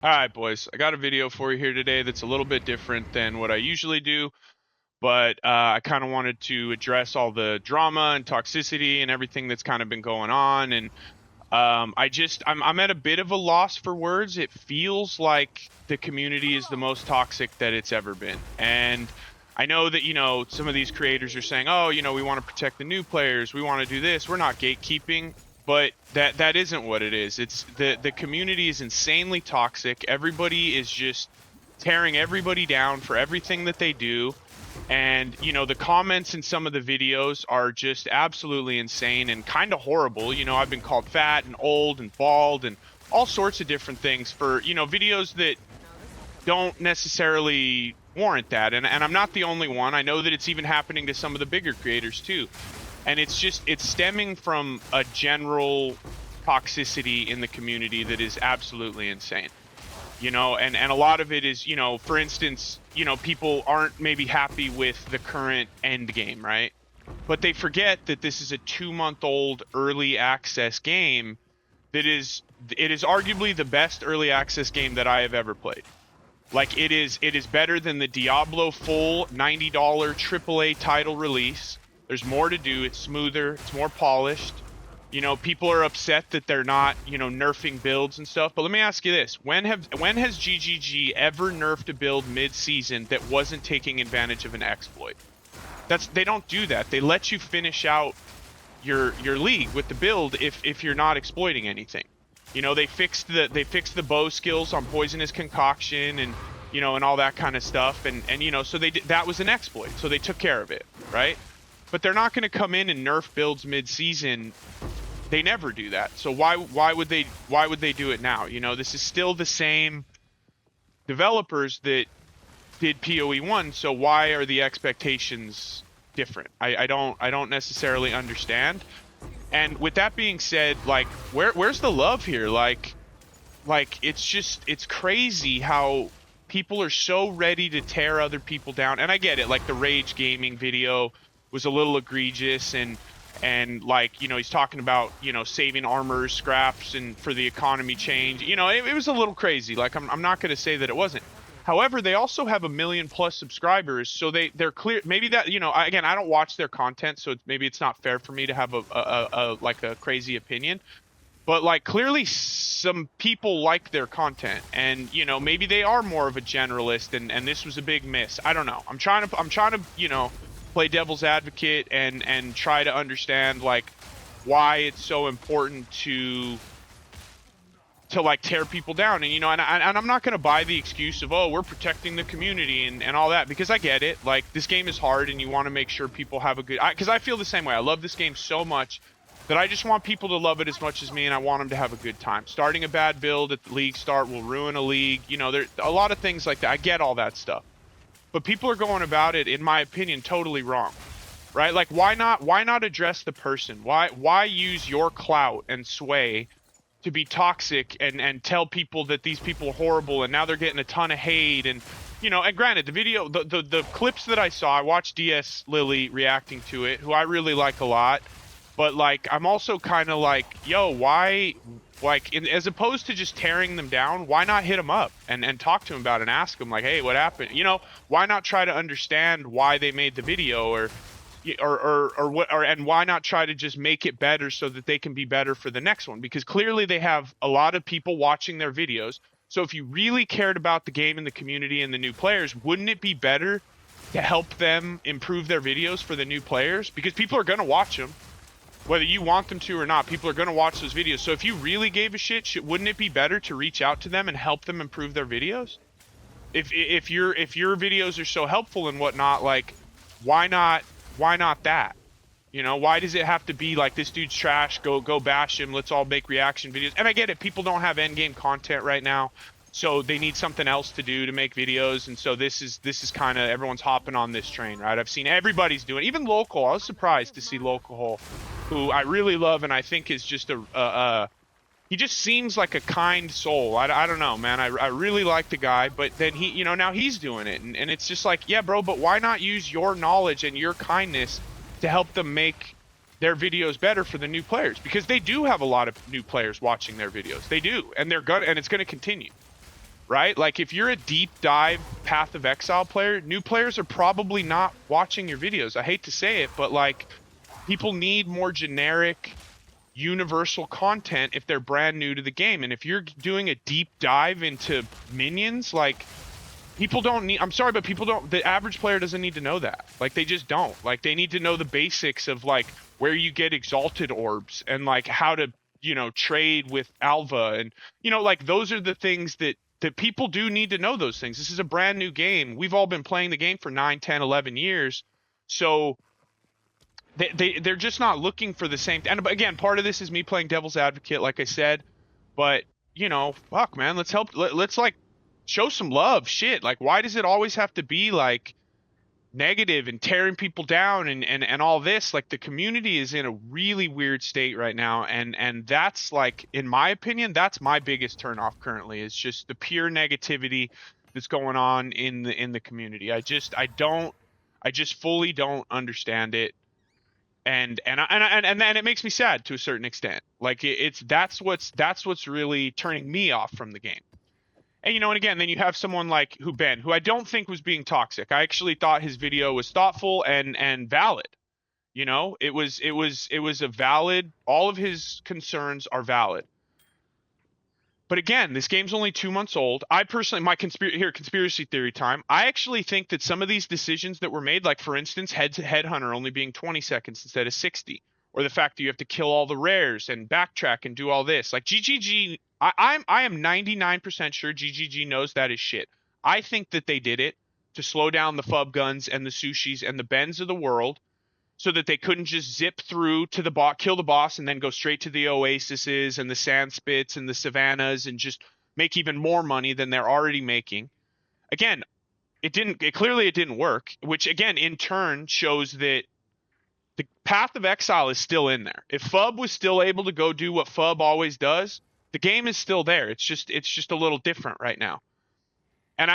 All right, boys. I got a video for you here today that's a little bit different than what I usually do, but I kind of wanted to address all the drama and toxicity and everything that's kind of been going on. And I'm at a bit of a loss for words. It feels like the community is the most toxic that it's ever been. And I know that, some of these creators are saying, oh, we want to protect the new players. We want to do this. We're not gatekeeping. But that isn't what it is. It's the community is insanely toxic. Everybody is just tearing everybody down for everything that they do. And, the comments in some of the videos are just absolutely insane and kind of horrible. I've been called fat and old and bald and all sorts of different things for, videos that don't necessarily warrant that. And I'm not the only one. I know that it's even happening to some of the bigger creators too. And it's stemming from a general toxicity in the community that is absolutely insane. And a lot of it is, for instance, people aren't maybe happy with the current end game, right? But they forget that this is a 2-month-old early access game it is arguably the best early access game that I have ever played. Like it is better than the Diablo full $90 AAA title release. There's more to do. It's smoother. It's more polished. People are upset that they're not, nerfing builds and stuff. But let me ask you this: when has GGG ever nerfed a build mid-season that wasn't taking advantage of an exploit? They don't do that. They let you finish out your league with the build if you're not exploiting anything. They fixed the bow skills on poisonous concoction and and all that kind of stuff. And so that was an exploit. So they took care of it, right? But they're not going to come in and nerf builds mid-season. They never do that. So why would they do it now? This is still the same developers that did PoE 1, so why are the expectations different? I don't necessarily understand. And with that being said, like where's the love here? Like it's crazy how people are so ready to tear other people down. And I get it, like the Rage Gaming video was a little egregious, and like he's talking about saving armor scraps and for the economy change. It was a little crazy. Like I'm not going to say that it wasn't. However, they also have 1 million plus subscribers, so they're clear. Maybe that again, I don't watch their content, so maybe it's not fair for me to have a crazy opinion. But like clearly some people like their content, and maybe they are more of a generalist, and this was a big miss. I don't know. I'm trying to play devil's advocate and try to understand like why it's so important to like tear people down. And and I'm not going to buy the excuse of, oh, we're protecting the community and all that, because I get it. Like this game is hard and you want to make sure people have a good, because I feel the same way. I love this game so much that I just want people to love it as much as me, and I want them to have a good time. Starting a bad build at the league start will ruin a league. There's a lot of things like that. I get all that stuff. But people are going about it, in my opinion, totally wrong, right? Like, why not address the person? Why use your clout and sway to be toxic and tell people that these people are horrible and now they're getting a ton of hate? And and granted, the video, the clips that I saw, I watched DS Lily reacting to it, who I really like a lot. But like, I'm also kind of like, yo, why? Like, as opposed to just tearing them down, why not hit them up and talk to them about it and ask them like, hey, what happened? Why not try to understand why they made the video, or and why not try to just make it better so that they can be better for the next one? Because clearly they have a lot of people watching their videos. So if you really cared about the game and the community and the new players, wouldn't it be better to help them improve their videos for the new players? Because people are going to watch them. Whether you want them to or not, people are going to watch those videos. So if you really gave a shit, wouldn't it be better to reach out to them and help them improve their videos? If your videos are so helpful and whatnot, like why not that? Why does it have to be like, this dude's trash, go bash him, let's all make reaction videos? And I get it, people don't have end game content right now, so they need something else to do to make videos. And so this is kind of, everyone's hopping on this train, right? I've seen everybody's doing, even Local. I was surprised to see Local, who I really love and I think is just he just seems like a kind soul. I don't know, man. I really like the guy, but then he, now he's doing it. And it's just like, yeah, bro, but why not use your knowledge and your kindness to help them make their videos better for the new players? Because they do have a lot of new players watching their videos. They do. And they're good, and it's going to continue. right? Like if you're a deep dive Path of Exile player, new players are probably not watching your videos. I hate to say it, but like people need more generic universal content if they're brand new to the game. And if you're doing a deep dive into minions, like people don't need, I'm sorry, but people don't, the average player doesn't need to know that. Like they just don't. Like they need to know the basics of like where you get exalted orbs and like how to, you know, trade with Alva and, you know, like those are the things that people do need to know those things. This is a brand new game. We've all been playing the game for 9, 10, 11 years. So they're just not looking for the same. And again, part of this is me playing devil's advocate, like I said. But you know, fuck, man, let's help. Let's like show some love. Shit, like why does it always have to be like negative and tearing people down and all this? Like the community is in a really weird state right now, and that's like, in my opinion, that's my biggest turnoff currently. Is just the pure negativity that's going on in the community. I just fully don't understand it. And then it makes me sad to a certain extent. Like that's what's really turning me off from the game. And you know, and again, then you have someone like Ben, who I don't think was being toxic. I actually thought his video was thoughtful and valid. You know, it was a valid. All of his concerns are valid. But again, this game's only 2 months old. I personally, conspiracy theory time. I actually think that some of these decisions that were made, like for instance, headhunter only being 20 seconds instead of 60, or the fact that you have to kill all the rares and backtrack and do all this, like GGG, I am 99% sure GGG knows that is shit. I think that they did it to slow down the fubguns and the sushis and the bens of the world, so that they couldn't just zip through to the boss, kill the boss, and then go straight to the oases and the sand spits and the savannas and just make even more money than they're already making. Again, clearly it didn't work, which again, in turn, shows that the Path of Exile is still in there. If Fub was still able to go do what Fub always does, the game is still there. It's just a little different right now. And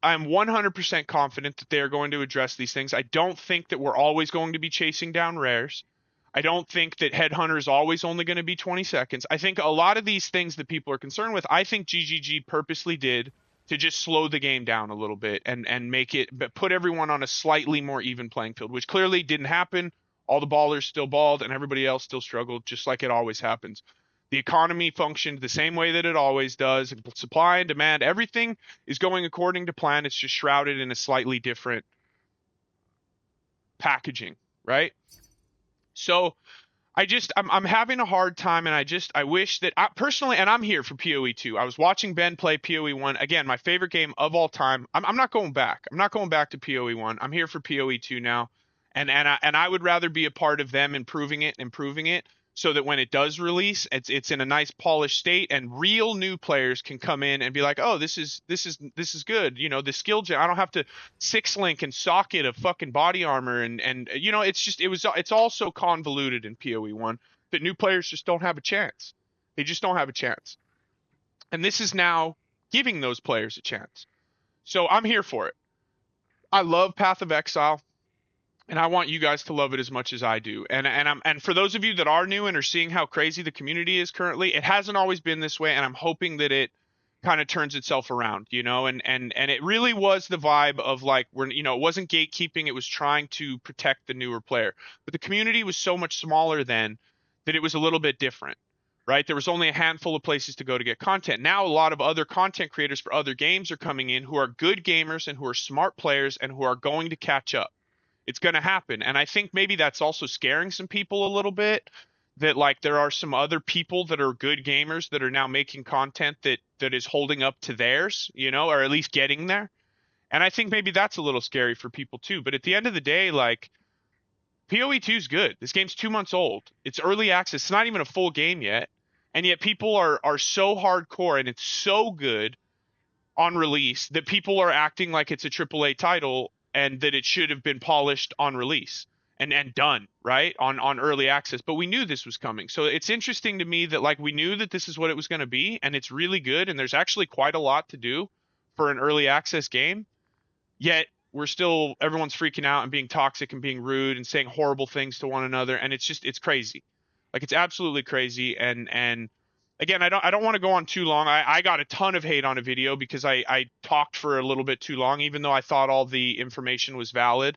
I'm 100% confident that they are going to address these things. I don't think that we're always going to be chasing down rares. I don't think that headhunter is always only going to be 20 seconds. I think a lot of these things that people are concerned with, I think GGG purposely did to just slow the game down a little bit and make it, but put everyone on a slightly more even playing field, which clearly didn't happen. All the ballers still balled and everybody else still struggled, just like it always happens. The economy functioned the same way that it always does. Supply and demand, everything is going according to plan. It's just shrouded in a slightly different packaging, right? So I'm having a hard time, and I wish that personally, and I'm here for PoE 2. I was watching Ben play PoE 1. Again, my favorite game of all time. I'm not going back. I'm not going back to PoE 1. I'm here for PoE 2 now. And I would rather be a part of them improving it, so that when it does release, it's in a nice polished state, and real new players can come in and be like, oh, this is good. You know, the skill gen, I don't have to 6-link and socket a fucking body armor, and you know, it's all so convoluted in PoE 1 that new players just don't have a chance. They just don't have a chance. And this is now giving those players a chance. So I'm here for it. I love Path of Exile. And I want you guys to love it as much as I do. And for those of you that are new and are seeing how crazy the community is currently, it hasn't always been this way, and I'm hoping that it kind of turns itself around, you know, and it really was the vibe of like, you know, it wasn't gatekeeping, it was trying to protect the newer player. But the community was so much smaller then that it was a little bit different, right? There was only a handful of places to go to get content. Now a lot of other content creators for other games are coming in who are good gamers and who are smart players and who are going to catch up. It's going to happen. And I think maybe that's also scaring some people a little bit, that like there are some other people that are good gamers that are now making content that is holding up to theirs, you know, or at least getting there. And I think maybe that's a little scary for people too. But at the end of the day, like PoE 2 is good. This game's 2 months old. It's early access. It's not even a full game yet. And yet people are so hardcore and it's so good on release that people are acting like it's a AAA title and that it should have been polished on release and done right on early access. But we knew this was coming. So it's interesting to me that like we knew that this is what it was going to be, and it's really good. And there's actually quite a lot to do for an early access game. Yet everyone's freaking out and being toxic and being rude and saying horrible things to one another. And it's crazy. Like it's absolutely crazy. And again, I don't want to go on too long. I got a ton of hate on a video because I talked for a little bit too long, even though I thought all the information was valid.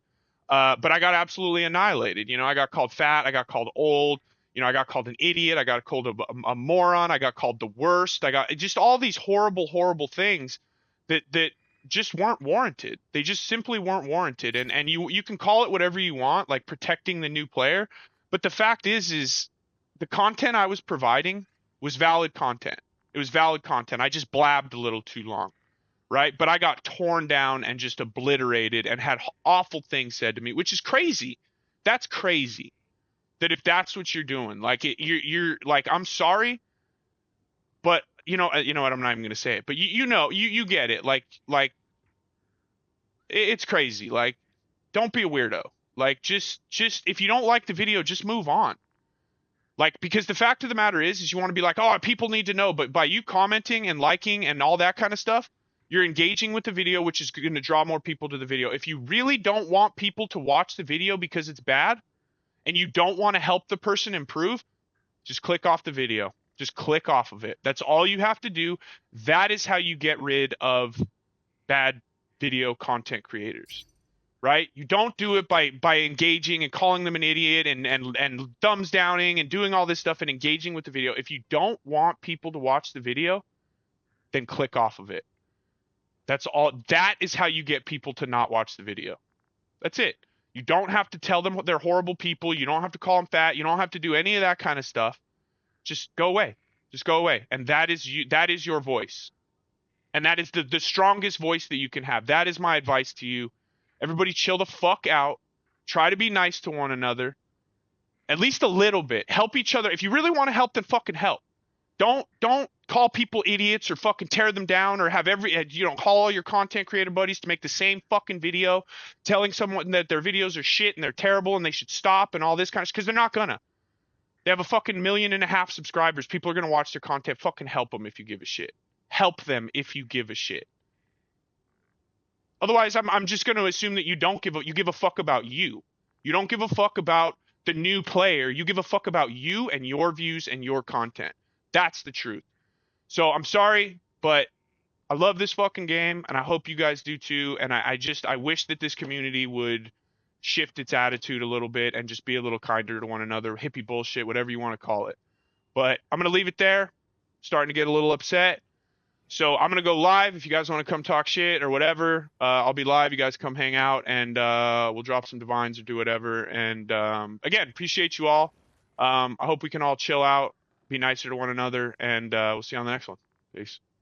But I got absolutely annihilated. You know, I got called fat. I got called old. You know, I got called an idiot. I got called a moron. I got called the worst. I got just all these horrible, horrible things that just weren't warranted. They just simply weren't warranted. And you can call it whatever you want, like protecting the new player. But the fact is the content I was providing was valid content. It was valid content. I just blabbed a little too long, right? But I got torn down and just obliterated and had awful things said to me, which is crazy. That's crazy. That if that's what you're doing, like you're like, I'm sorry, but you know what? I'm not even gonna say it, but you get it. Like it's crazy. Like, don't be a weirdo. Like, just if you don't like the video, just move on. Like, because the fact of the matter is you want to be like, oh, people need to know. But by you commenting and liking and all that kind of stuff, you're engaging with the video, which is going to draw more people to the video. If you really don't want people to watch the video because it's bad and you don't want to help the person improve, just click off the video. Just click off of it. That's all you have to do. That is how you get rid of bad video content creators. Right? You don't do it by engaging and calling them an idiot and thumbs downing and doing all this stuff and engaging with the video. If you don't want people to watch the video, then click off of it. That's all. That is how you get people to not watch the video. That's it. You don't have to tell them they're horrible people. You don't have to call them fat. You don't have to do any of that kind of stuff. Just go away. Just go away. And that is you. That is your voice. And that is the strongest voice that you can have. That is my advice to you. Everybody chill the fuck out. Try to be nice to one another. At least a little bit. Help each other. If you really want to help, then fucking help. Don't call people idiots or fucking tear them down or have call all your content creator buddies to make the same fucking video telling someone that their videos are shit and they're terrible and they should stop and all this kind of shit, because they're not gonna. They have a fucking 1.5 million subscribers. People are gonna watch their content. Fucking help them if you give a shit. Help them if you give a shit. Otherwise, I'm just going to assume that you give a fuck about you. You don't give a fuck about the new player. You give a fuck about you and your views and your content. That's the truth. So I'm sorry, but I love this fucking game, and I hope you guys do too. And I wish that this community would shift its attitude a little bit and just be a little kinder to one another. Hippie bullshit, whatever you want to call it. But I'm going to leave it there. Starting to get a little upset. So I'm going to go live. If you guys want to come talk shit or whatever, I'll be live. You guys come hang out and we'll drop some divines or do whatever. And again, appreciate you all. I hope we can all chill out, be nicer to one another, and we'll see you on the next one. Peace.